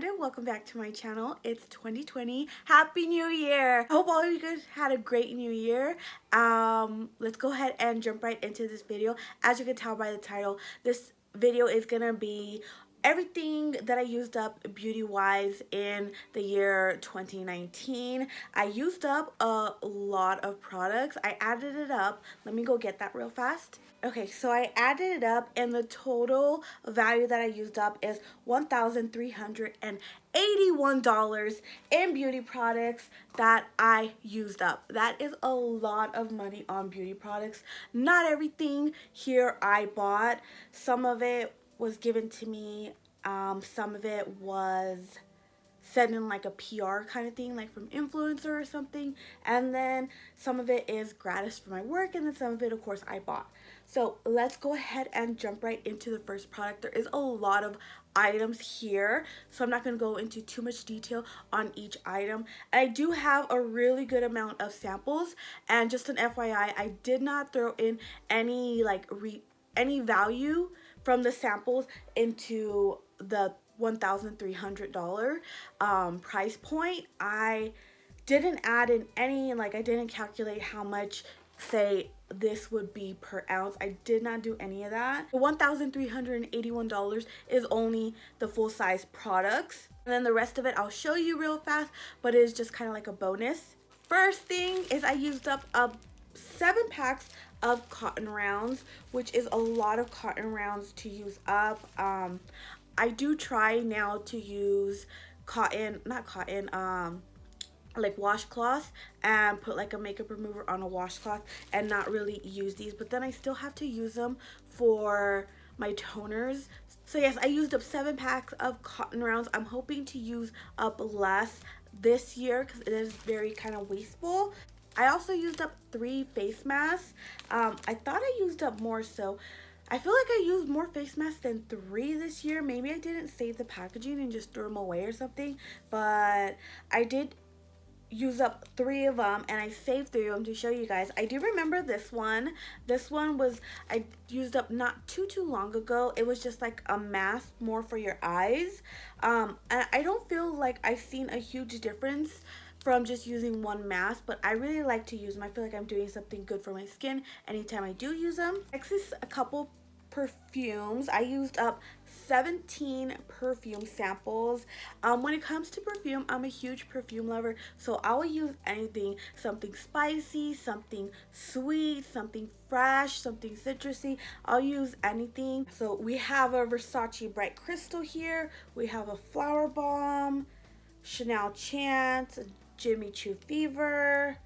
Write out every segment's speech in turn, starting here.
and welcome back to my channel. It's 2020. Happy New Year! I hope all of you guys had a great New Year. Let's go ahead and jump right into this video. As you can tell by the title, this video is gonna be everything that I used up beauty wise in the year 2019. I used up a lot of products. I added it up. Let me go get that real fast. Okay, so I added it up and the total value that I used up is $1,381 in beauty products that I used up. That is a lot of money on beauty products. Not everything here I bought. Some of it was given to me. Some of it was sent in like a PR kind of thing, like from influencer or something, and then some of it is gratis for my work, and then some of it of course I bought. So let's go ahead and jump right into the first product. There is a lot of items here, so I'm not going to go into too much detail on each item. I do have a really good amount of samples, and just an FYI, I did not throw in any like any value from the samples into the $1,300 price point. I didn't add in any, like I didn't calculate how much, say, this would be per ounce. I did not do any of that. The $1,381 is only the full size products, and then the rest of it I'll show you real fast, but it is just kind of like a bonus. First thing is I used up 7 packs of cotton rounds, which is a lot of cotton rounds to use up. I do try now to use like washcloths, and put like a makeup remover on a washcloth and not really use these, but then I still have to use them for my toners. So yes, I used up 7 packs of cotton rounds. I'm hoping to use up less this year because it is very kind of wasteful. I also used up 3 face masks. I thought I used up more, so I feel like I used more face masks than 3 this year. Maybe I didn't save the packaging and just threw them away or something, but I did use up 3 of them, and I saved 3 of them to show you guys. I do remember this one. This one was, I used up not too long ago. It was just like a mask more for your eyes. And I don't feel like I've seen a huge difference from just using one mask, but I really like to use them. I feel like I'm doing something good for my skin anytime I do use them. Next is a couple perfumes. I used up 17 perfume samples. When it comes to perfume, I'm a huge perfume lover, so I will use anything, something spicy, something sweet, something fresh, something citrusy. I'll use anything. So we have a Versace Bright Crystal here. We have a Flower Bomb, Chanel Chance, Jimmy Choo Fever,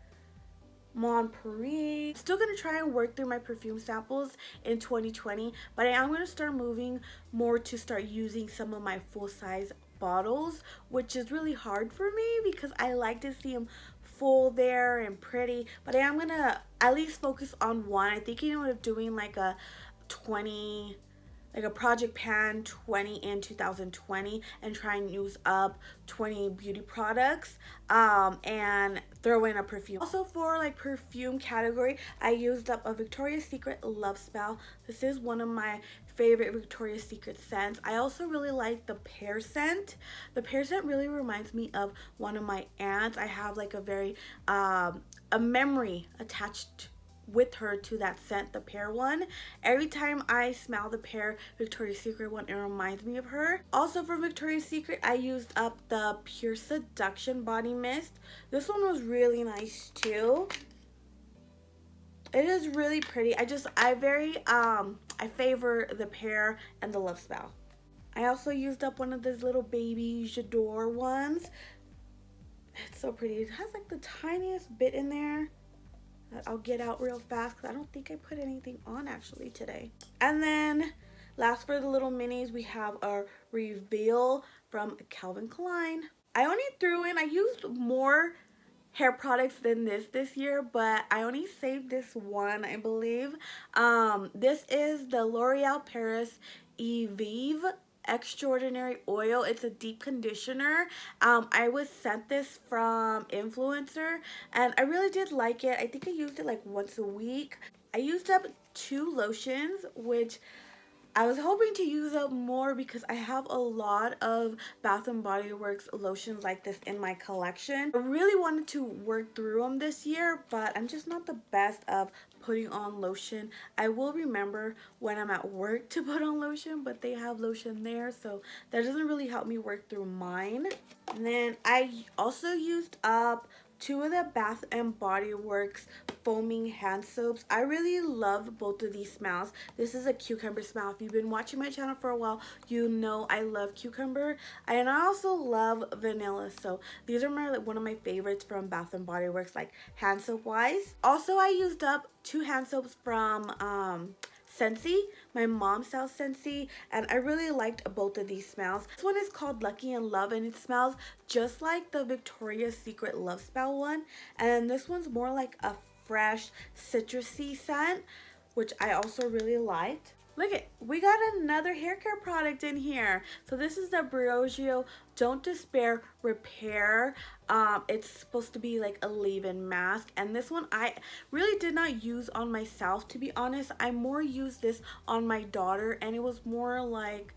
Mon Paris. Still gonna try and work through my perfume samples in 2020, but I am gonna start moving more to start using some of my full-size bottles, which is really hard for me because I like to see them full there and pretty, but I am gonna at least focus on one. I'm thinking of doing like a Project Pan 20 in 2020 and try and use up 20 beauty products and throw in a perfume. Also for like perfume category, I used up a Victoria's Secret Love Spell. This is one of my favorite Victoria's Secret scents. I also really like the pear scent. The pear scent really reminds me of one of my aunts. I have like a very a memory attached with her to that scent, the pear one. Every time I smell the pear Victoria's Secret one, it reminds me of her. Also for Victoria's Secret, I used up the Pure Seduction body mist. This one was really nice too. It is really pretty. I favor the pear and the Love Spell. I also used up one of those little baby J'adore ones. It's so pretty. It has like the tiniest bit in there that I'll get out real fast because I don't think I put anything on actually today. And then last for the little minis, we have a Reveal from Calvin Klein. I used more hair products than this year, but I only saved this one, I believe. This is the L'Oreal Paris Evive Extraordinary Oil. It's a deep conditioner. I was sent this from influencer and I really did like it. I think I used it like once a week. I used up 2 lotions, which I was hoping to use up more because I have a lot of Bath and Body Works lotions like this in my collection. I really wanted to work through them this year, but I'm just not the best of putting on lotion. I will remember when I'm at work to put on lotion, but they have lotion there, so that doesn't really help me work through mine. And then I also used up two of the Bath and Body Works foaming hand soaps. I really love both of these smells. This is a cucumber smell. If you've been watching my channel for a while, you know I love cucumber, and I also love vanilla. So these are one of my favorites from Bath and Body Works, like hand soap wise. Also, I used up two hand soaps from Scentsy. My mom sells Scentsy, and I really liked both of these smells. This one is called Lucky and Love, and it smells just like the Victoria's Secret Love Spell one. And this one's more like a fresh citrusy scent, which I also really liked. Look at, we got another hair care product in here. So this is the Briogeo Don't Despair Repair. It's supposed to be like a leave-in mask, and this one I really did not use on myself, to be honest. I more used this on my daughter, and it was more like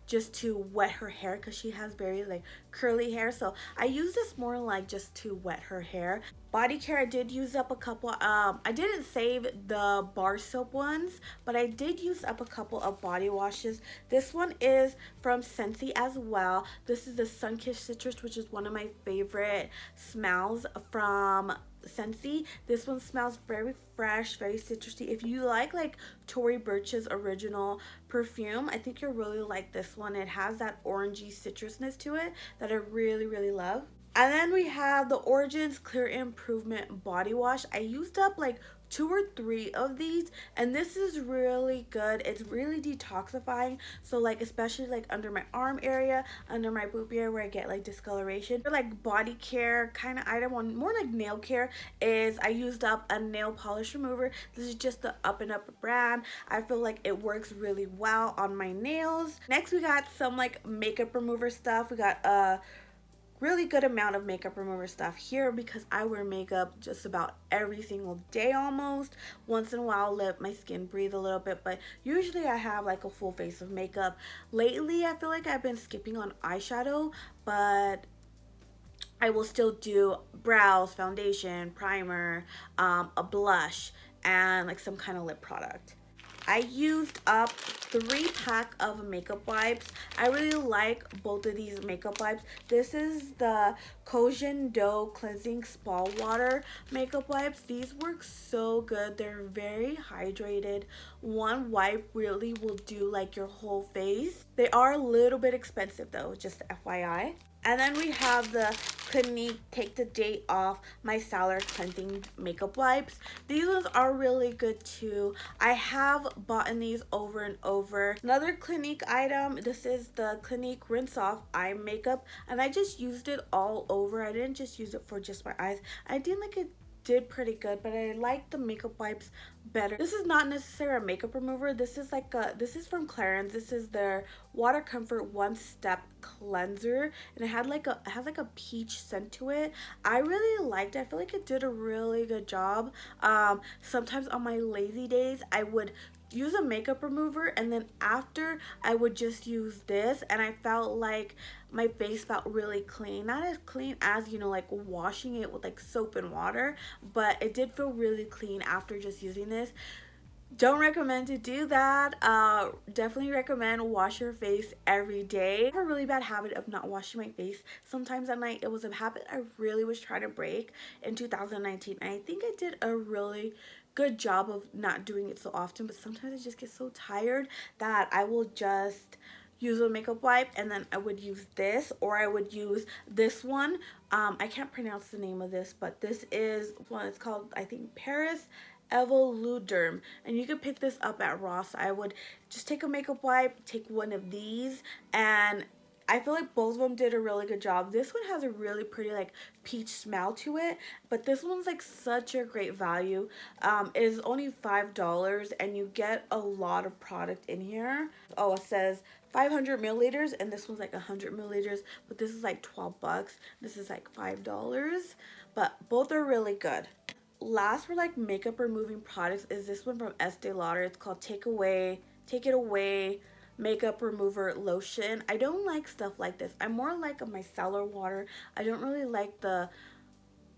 just to wet her hair because she has very like curly hair, so I use this more like just to wet her hair. Body care, I did use up a couple. I didn't save the bar soap ones, but I did use up a couple of body washes. This one is from Scentsy as well. This is the Sunkissed Citrus, which is one of my favorite smells from Scentsy. This one smells very fresh, very citrusy. If you like Tory Burch's original perfume, I think you'll really like this one. It has that orangey citrusness to it that I really love. And then we have the Origins Clear Improvement Body Wash. I used up like 2 or 3 of these, and this is really good. It's really detoxifying, so like especially like under my arm area, under my boob area where I get like discoloration. For like body care kind of item, one more like nail care, is I used up a nail polish remover. This is just the Up and Up brand. I feel like it works really well on my nails. Next we got some like makeup remover stuff. We got really good amount of makeup remover stuff here because I wear makeup just about every single day almost. Once in a while, let my skin breathe a little bit, but usually I have like a full face of makeup. Lately, I feel like I've been skipping on eyeshadow, but I will still do brows, foundation, primer, a blush, and like some kind of lip product. I used up 3-pack of makeup wipes. I really like both of these makeup wipes. This is the Kojin Do Cleansing Spa Water makeup wipes. These work so good. They're very hydrated. One wipe really will do like your whole face. They are a little bit expensive though, just FYI. And then we have the Clinique Take the Day Off Micellar Cleansing Makeup Wipes. These ones are really good too. I have bought these over and over. Another Clinique item, this is the Clinique Rinse Off Eye Makeup, and I just used it all over. I didn't just use it for just my eyes. I did like it did pretty good, but I like the makeup wipes better. This is not necessarily a makeup remover. This is like this is from Clarins. This is their Water Comfort One Step Cleanser, and it has like a peach scent to it. I really liked it. I feel like it did a really good job. Sometimes on my lazy days I would use a makeup remover, and then after I would just use this, and I felt like my face felt really clean. Not as clean as, you know, like washing it with like soap and water, but it did feel really clean after just using this. Don't recommend to do that. Definitely recommend wash your face every day. I have a really bad habit of not washing my face sometimes at night. It was a habit I really was trying to break in 2019, and I think I did a really good job of not doing it so often, but sometimes I just get so tired that I will just use a makeup wipe, and then I would use this, or I would use this one. I can't pronounce the name of this, but this is one. It's called, I think, Paris Evoluderm, and you can pick this up at Ross. I would just take a makeup wipe, take one of these, and I feel like both of them did a really good job. This one has a really pretty like peach smell to it, but this one's like such a great value. It is only $5, and you get a lot of product in here. Oh, it says 500 milliliters, and this one's like 100 milliliters, but this is like 12 bucks. This is like $5, but both are really good. Last for like makeup removing products is this one from Estee Lauder. It's called take it away makeup remover lotion. I don't like stuff like this. I'm more like a micellar water. I don't really like the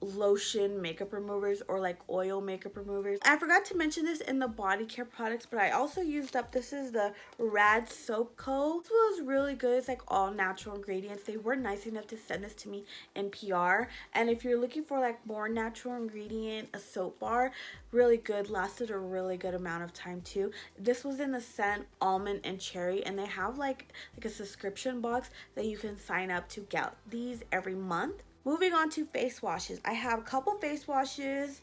lotion makeup removers or like oil makeup removers. I forgot to mention this in the body care products, but I also used up, this is the Rad Soap Co. This was really good. It's like all natural ingredients. They were nice enough to send this to me in PR. And if you're looking for like more natural ingredient, a soap bar, really good, lasted a really good amount of time too. This was in the scent almond and cherry, and they have like a subscription box that you can sign up to get these every month. Moving on to face washes. I have a couple face washes.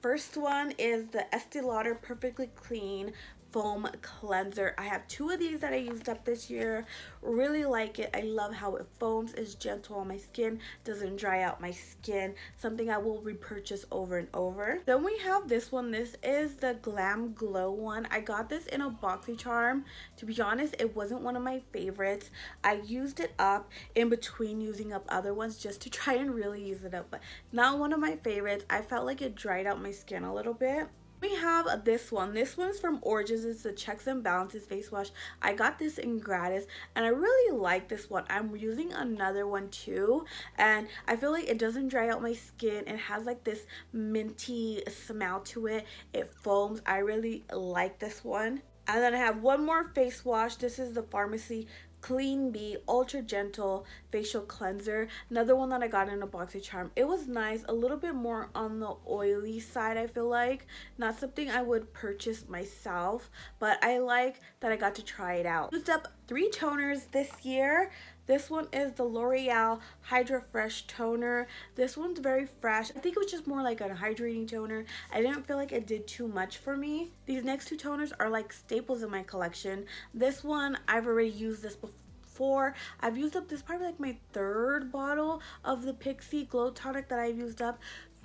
First one is the Estee Lauder Perfectly Clean Foam Cleanser. I have two of these that I used up this year. Really like it. I love how it foams, is gentle on my skin, doesn't dry out my skin. Something I will repurchase over and over. Then we have this one. This is the Glam Glow one. I got this in a BoxyCharm. To be honest, it wasn't one of my favorites. I used it up in between using up other ones just to try and really use it up, but not one of my favorites. I felt like it dried out my skin a little bit. We have this one. This one's from Origins. It's the Checks and Balances face wash. I got this in gratis and I really like this one. I'm using another one too, and I feel like it doesn't dry out my skin. It has like this minty smell to it. It foams. I really like this one. And then I have one more face wash. This is the Pharmacy Clean Bee Ultra Gentle Facial Cleanser. Another one that I got in a BoxyCharm. It was nice, a little bit more on the oily side, I feel like. Not something I would purchase myself, but I like that I got to try it out. Used up 3 toners this year. This one is the L'Oreal Hydra Fresh Toner. This one's very fresh. I think it was just more like a hydrating toner. I didn't feel like it did too much for me. These next 2 toners are like staples in my collection. This one, I've already used this before. I've used up this probably like my 3rd bottle of the Pixi Glow Tonic that I've used up.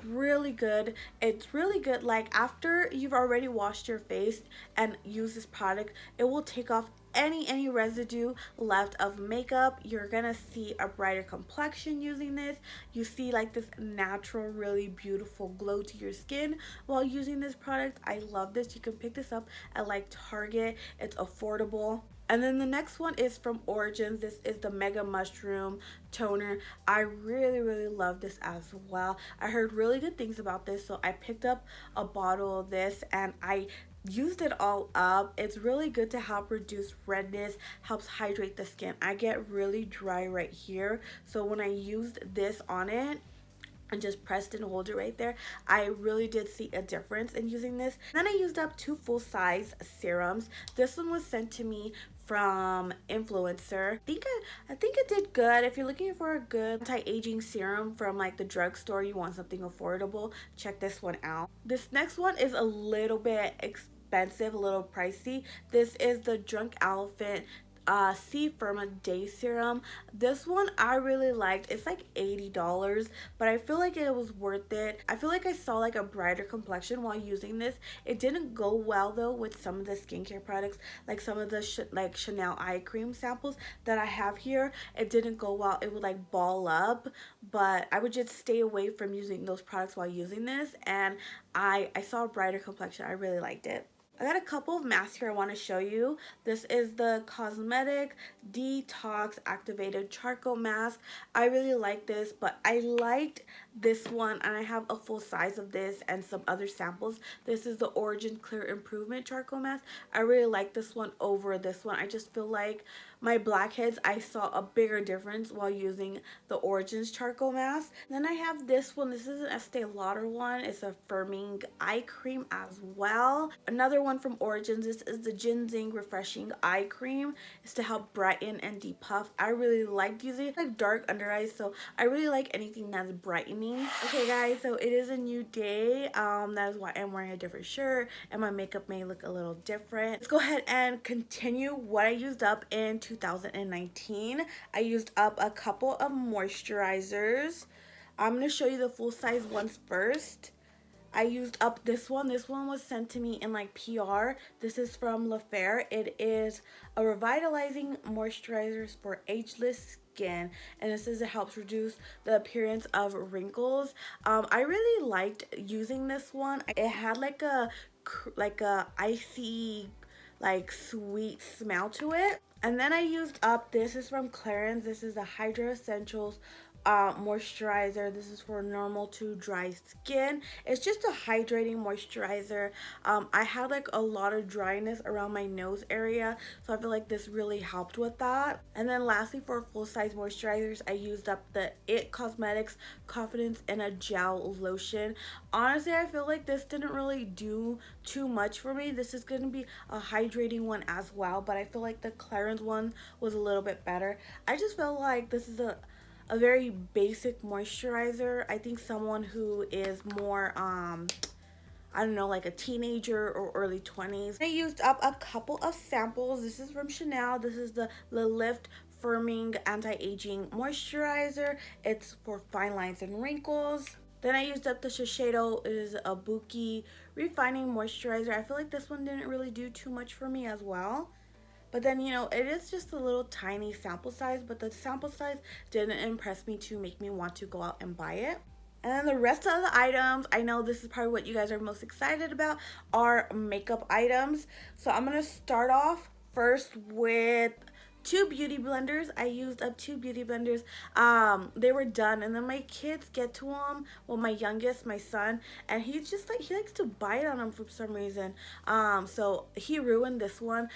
Really good. It's really good. Like after you've already washed your face and use this product, it will take off any residue left of makeup. You're gonna see a brighter complexion using this. You see like this natural, really beautiful glow to your skin while using this product. I love this. You can pick this up at like Target. It's affordable. And then the next one is from Origins. This is the Mega Mushroom Toner. I really love this as well. I heard really good things about this, so I picked up a bottle of this and I used it all up. It's really good to help reduce redness, helps hydrate the skin. I get really dry right here, so when I used this on it and just pressed and hold it right there, I really did see a difference in using this. Then I used up 2 full-size serums. This one was sent to me from Influencer. I think it did good. If you're looking for a good anti-aging serum from like the drugstore, you want something affordable, check this one out. This next one is a little bit expensive, a little pricey. This is the Drunk Elephant C Firma Day Serum. This one I really liked. It's like $80, but I feel like it was worth it. I feel like I saw like a brighter complexion while using this. It didn't go well though with some of the skincare products, like some of the like Chanel eye cream samples that I have here. It didn't go well. It would like ball up, but I would just stay away from using those products while using this, and I saw a brighter complexion. I really liked it. I got a couple of masks here I want to show you. This is the Cosmetic Detox Activated Charcoal Mask. I really like this, but I liked this one, and I have a full size of this and some other samples. This is the Origin Clear Improvement Charcoal Mask. I really like this one over this one. I just feel like my blackheads, I saw a bigger difference while using the Origins charcoal mask. Then I have this one. This is an Estee Lauder one. It's a firming eye cream as well. Another one from Origins. This is the Ginseng Refreshing Eye Cream. It's to help brighten and depuff. I really like using it. Like dark under eyes, so I really like anything that's brightening. Okay guys, so it is a new day. That is why I'm wearing a different shirt and my makeup may look a little different. Let's go ahead and continue what I used up in 2019. I used up a couple of moisturizers. I'm going to show you the full size ones first. I used up this one. This one was sent to me in like PR. This is from La Fer. It is a revitalizing moisturizers for ageless skin, and it says it helps reduce the appearance of wrinkles. I really liked using this one. It had like a icy like sweet smell to it. And then I used up, this is from Clarins. This is the Hydra Essentials moisturizer. This is for normal to dry skin. It's just a hydrating moisturizer. I had like a lot of dryness around my nose area, so I feel like this really helped with that. And then lastly, for full size moisturizers, I used up the It Cosmetics Confidence in a Gel Lotion. Honestly, I feel like this didn't really do too much for me. This is going to be a hydrating one as well, but I feel like the Clarins one was a little bit better. I just felt like this is a very basic moisturizer. I think someone who is more I don't know, like a teenager or early 20s. I used up a couple of samples. This is from Chanel. This is the Lift Firming Anti-Aging Moisturizer. It's for fine lines and wrinkles. Then I used up the Shiseido. It is a Buki Refining Moisturizer. I feel like this one didn't really do too much for me as well. But then, you know, it is just a little tiny sample size, but the sample size didn't impress me to make me want to go out and buy it. And then the rest of the items, I know this is probably what you guys are most excited about, are makeup items. So I'm going to start off first with 2 beauty blenders. I used up 2 beauty blenders. They were done, and then my kids get to them. Well, my youngest, my son, and he's just like, he likes to bite on them for some reason. So he ruined this one,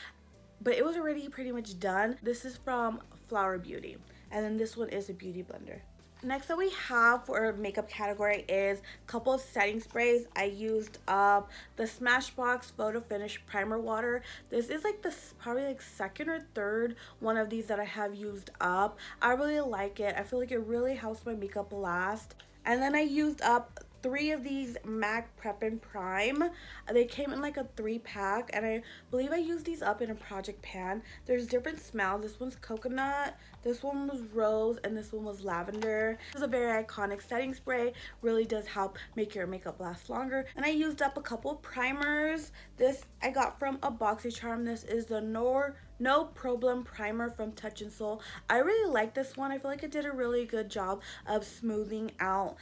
but it was already pretty much done. This is from Flower Beauty, and then this one is a beauty blender. Next that we have for our makeup category is a couple of setting sprays. I used up the Smashbox Photo Finish Primer Water. This is like the probably like second or third one of these that I have used up. I really like it. I feel like it really helps my makeup last. And then I used up 3 of these MAC Prep and Prime. They came in like a 3-pack, and I believe I used these up in a project pan. There's different smells. This one's coconut, this one was rose, and this one was lavender. This is a very iconic setting spray. Really does help make your makeup last longer. And I used up a couple of primers. This I got from a BoxyCharm. This is the No Problem Primer from Touch in Sol. I really like this one. I feel like it did a really good job of smoothing out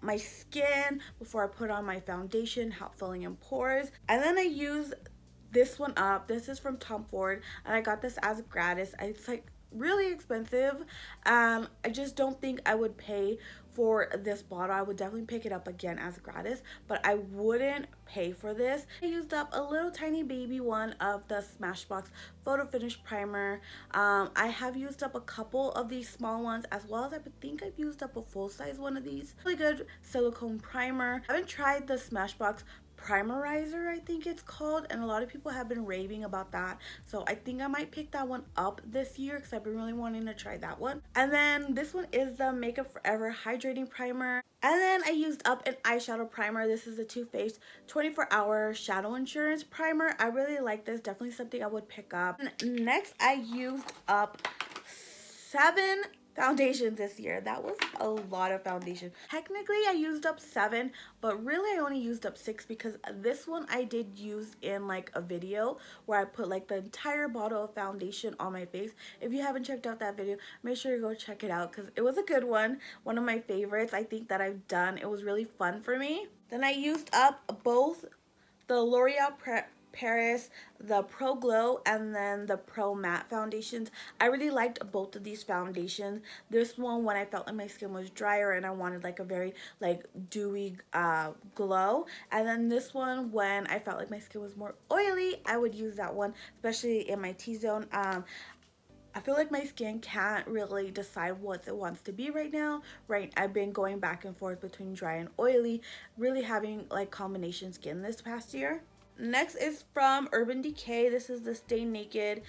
my skin before I put on my foundation, help filling in pores. And then I use this one up. This is from Tom Ford, and I got this as gratis. It's like really expensive. I just don't think I would pay for this bottle. I would definitely pick it up again as gratis, but I wouldn't pay for this. I used up a little tiny baby one of the Smashbox Photo Finish Primer. I have used up a couple of these small ones, as well as I think I've used up a full-size one of these. Really good silicone primer. I haven't tried the Smashbox Primerizer, I think it's called, and a lot of people have been raving about that, so I think I might pick that one up this year because I've been really wanting to try that one. And then this one is the Makeup Forever Hydrating Primer. And then I used up an eyeshadow primer. This is the Too Faced 24-Hour Shadow Insurance Primer. I really like this, definitely something I would pick up. And next I used up 7 foundations this year. That was a lot of foundation. Technically I used up 7, but really I only used up 6 because this one I did use in like a video where I put like the entire bottle of foundation on my face. If you haven't checked out that video, make sure you go check it out because it was a good one of my favorites I think that I've done. It was really fun for me. Then I used up both the L'Oreal Paris, the Pro Glow, and then the Pro Matte foundations. I really liked both of these foundations. This one when I felt like my skin was drier and I wanted like a very like dewy glow, and then this one when I felt like my skin was more oily, I would use that one, especially in my T-zone. I feel like my skin can't really decide what it wants to be right now. I've been going back and forth between dry and oily, really having like combination skin this past year. Next is from Urban Decay. This is the Stay Naked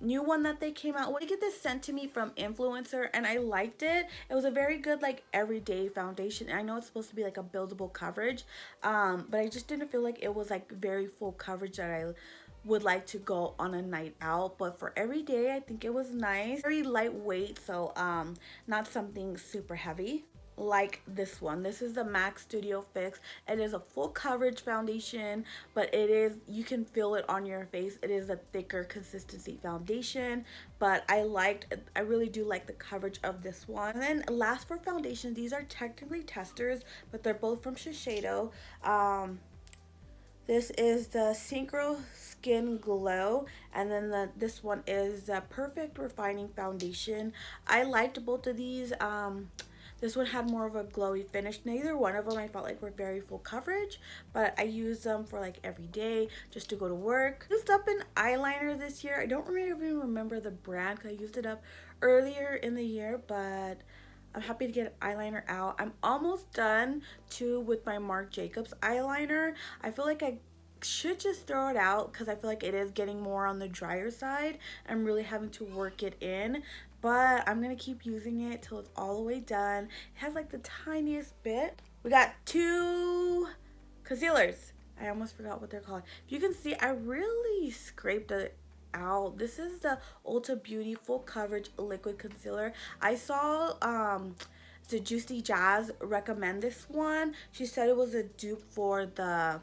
new one that they came out with. I get this sent to me from Influencer and I liked it. It was a very good like everyday foundation. I know it's supposed to be like a buildable coverage, but I just didn't feel like it was like very full coverage that I would like to go on a night out. But for every day I think it was nice, very lightweight, so not something super heavy like this one. This is the MAC Studio Fix. It is a full coverage foundation, but it is, you can feel it on your face. It is a thicker consistency foundation, but I really do like the coverage of this one. And then last for foundation, these are technically testers, but they're both from Shiseido. This is the Synchro Skin Glow, and then this one is the Perfect Refining Foundation. I liked both of these. This one had more of a glowy finish. Neither one of them I felt like were very full coverage, but I use them for like every day just to go to work. I used up an eyeliner this year. I don't really even remember the brand because I used it up earlier in the year, but I'm happy to get eyeliner out. I'm almost done too with my Marc Jacobs eyeliner. I feel like I should just throw it out because I feel like it is getting more on the drier side. I'm really having to work it in, but I'm gonna keep using it till it's all the way done. It has like the tiniest bit. We got two concealers. I almost forgot what they're called. If you can see, I really scraped it out. This is the Ulta Beauty Full Coverage Liquid Concealer. I saw the Juicy Jazz recommend this one. She said it was a dupe for the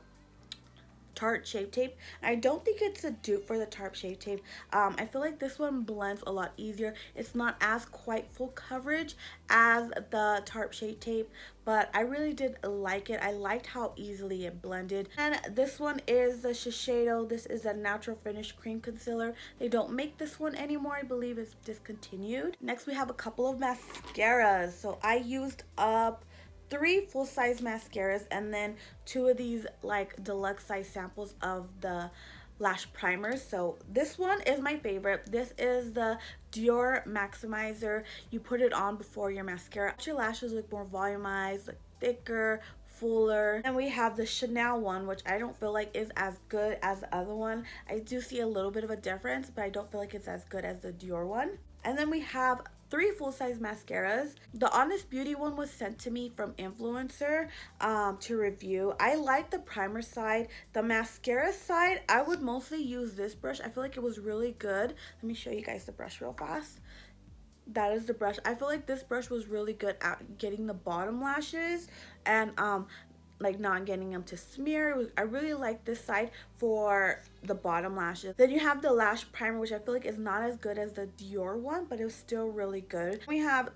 Tarte Shape Tape. I don't think it's a dupe for the Tarte Shape Tape. I feel like this one blends a lot easier. It's not as quite full coverage as the Tarte Shape Tape, but I really did like it. I liked how easily it blended. And this one is the Shiseido. This is a natural finish cream concealer. They don't make this one anymore. I believe it's discontinued. Next, we have a couple of mascaras. So I used up 3 full-size mascaras and then 2 of these like deluxe size samples of the lash primers. So this one is my favorite. This is the Dior Maximizer. You put it on before your mascara. Your lashes look more volumized, like thicker, fuller. And we have the Chanel one, which I don't feel like is as good as the other one. I do see a little bit of a difference, but I don't feel like it's as good as the Dior one. And then we have 3 full-size mascaras. The Honest Beauty one was sent to me from Influencer to review. I like the primer side. The mascara side, I would mostly use this brush. I feel like it was really good. Let me show you guys the brush real fast. That is the brush. I feel like this brush was really good at getting the bottom lashes and like not getting them to smear. I really like this side for the bottom lashes. Then you have the lash primer, which I feel like is not as good as the Dior one, but it was still really good. We have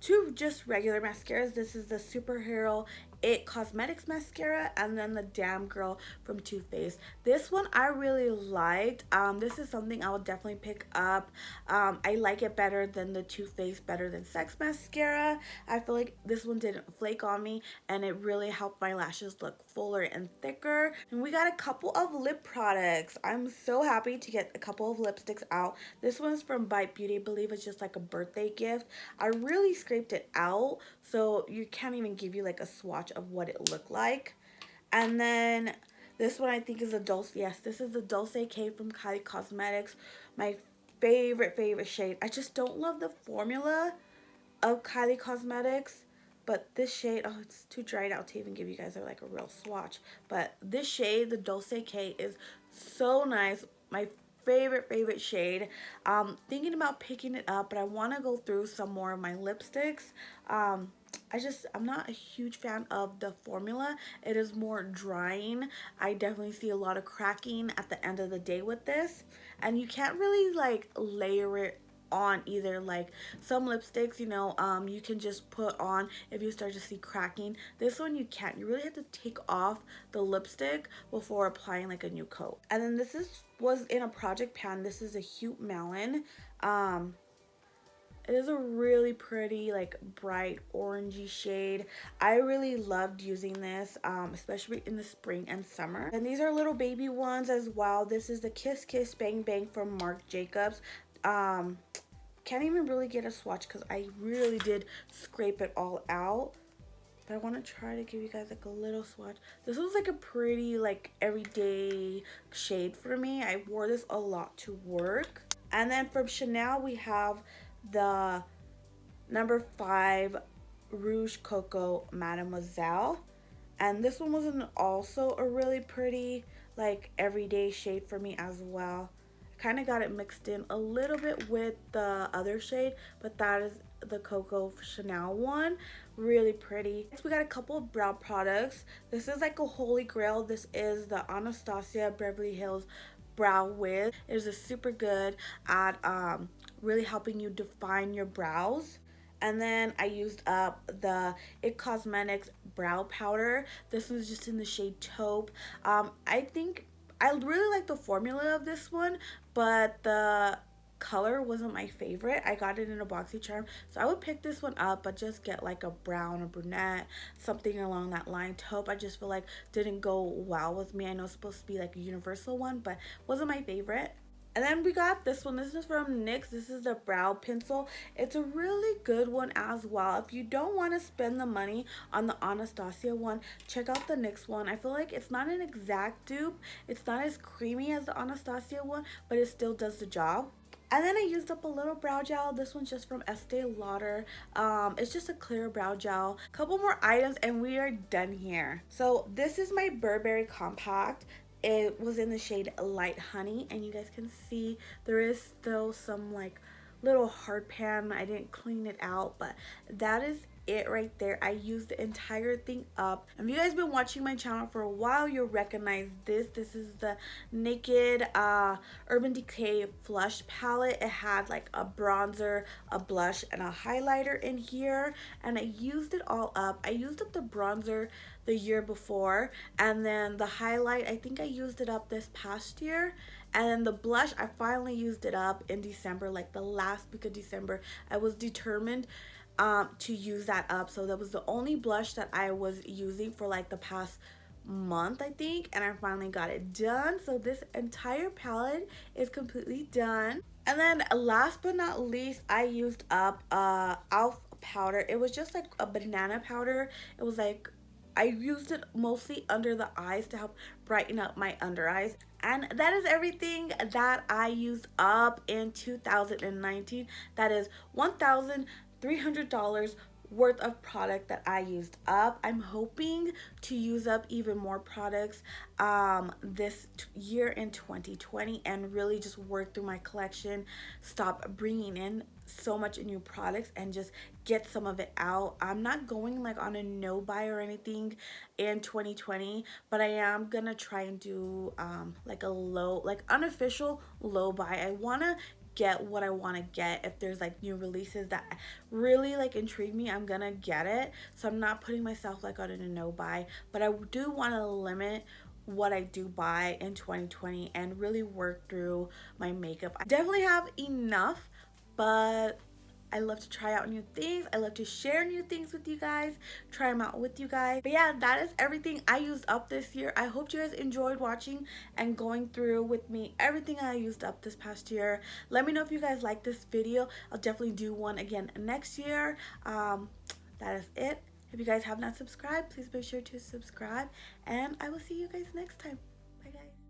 2 just regular mascaras. This is the Superhero It Cosmetics mascara and then the Damn Girl from Too Faced. This one I really liked. This is something I would definitely pick up. I like it better than the Too Faced Better Than Sex mascara. I feel like this one didn't flake on me and it really helped my lashes look fuller and thicker. And we got a couple of lip products. I'm so happy to get a couple of lipsticks out. This one's from Bite Beauty. I believe it's just like a birthday gift. I really scraped it out, so you can't even give you like a swatch of what it looked like. And then this one I think is a Dulce. Yes, this is the Dulce K from Kylie Cosmetics. My favorite shade. I just don't love the formula of Kylie Cosmetics, but this shade, oh, it's too dried out to even give you guys like a real swatch. But this shade, the Dulce K, is so nice. My favorite shade. Thinking about picking it up, but I want to go through some more of my lipsticks. I'm not a huge fan of the formula. It is more drying. I definitely see a lot of cracking at the end of the day with this, and you can't really like layer it on either. Like some lipsticks, you know, you can just put on if you start to see cracking. This one you can't. You really have to take off the lipstick before applying like a new coat. And then this was in a project pan. This is a Hute Melon. It is a really pretty, like, bright orangey shade. I really loved using this, especially in the spring and summer. And these are little baby ones as well. This is the Kiss Kiss Bang Bang from Marc Jacobs. Can't even really get a swatch because I really did scrape it all out. But I want to try to give you guys like a little swatch. This was like a pretty like everyday shade for me. I wore this a lot to work. And then from Chanel we have the number 5 Rouge Coco Mademoiselle. And this one was also a really pretty like everyday shade for me as well. Kind of got it mixed in a little bit with the other shade, but that is the Coco Chanel one. Really pretty. Next, we got a couple of brow products. This is like a holy grail. This is the Anastasia Beverly Hills Brow Wiz. It is a super good at really helping you define your brows. And then I used up the It Cosmetics brow powder. This one's just in the shade Taupe. I think I really like the formula of this one, but the color wasn't my favorite. I got it in a boxy charm, so I would pick this one up, but just get like a brown or brunette, something along that line. Taupe, I just feel like didn't go well with me. I know it's supposed to be like a universal one, but wasn't my favorite. And then we got this one. This is from NYX. This is the brow pencil. It's a really good one as well. If you don't want to spend the money on the Anastasia one, check out the NYX one. I feel like it's not an exact dupe. It's not as creamy as the Anastasia one, but it still does the job. And then I used up a little brow gel. This one's just from Estee Lauder. It's just a clear brow gel. Couple more items and we are done here. So this is my Burberry Compact. It was in the shade Light Honey, and you guys can see there is still some like little hard pan. I didn't clean it out, but that is it right there. I used the entire thing up. If you guys been watching my channel for a while, you'll recognize this. This is the Naked Urban Decay Flush Palette. It had like a bronzer, a blush, and a highlighter in here, and I used it all up. I used up the bronzer the year before, and then the highlight, I think I used it up this past year, and then the blush, I finally used it up in December, like the last week of December. I was determined to use that up, so that was the only blush that I was using for like the past month, I think, and I finally got it done. So this entire palette is completely done. And then last but not least, I used up elf powder. It was just like a banana powder. It was like, I used it mostly under the eyes to help brighten up my under eyes. And that is everything that I used up in 2019. That is $1,300 worth of product that I used up. I'm hoping to use up even more products this year in 2020 and really just work through my collection, stop bringing in so much new products and just get some of it out. I'm not going like on a no buy or anything in 2020, but I am gonna try and do like a low, like unofficial low buy. I wanna get what I want to get. If there's like new releases that really like intrigue me, I'm gonna get it. So I'm not putting myself like on a no buy, but I do want to limit what I do buy in 2020 and really work through my makeup. I definitely have enough, but I love to try out new things. I love to share new things with you guys, try them out with you guys. But yeah, that is everything I used up this year. I hope you guys enjoyed watching and going through with me everything I used up this past year. Let me know if you guys like this video. I'll definitely do one again next year. That is it. If you guys have not subscribed, please make sure to subscribe, and I will see you guys next time. Bye guys.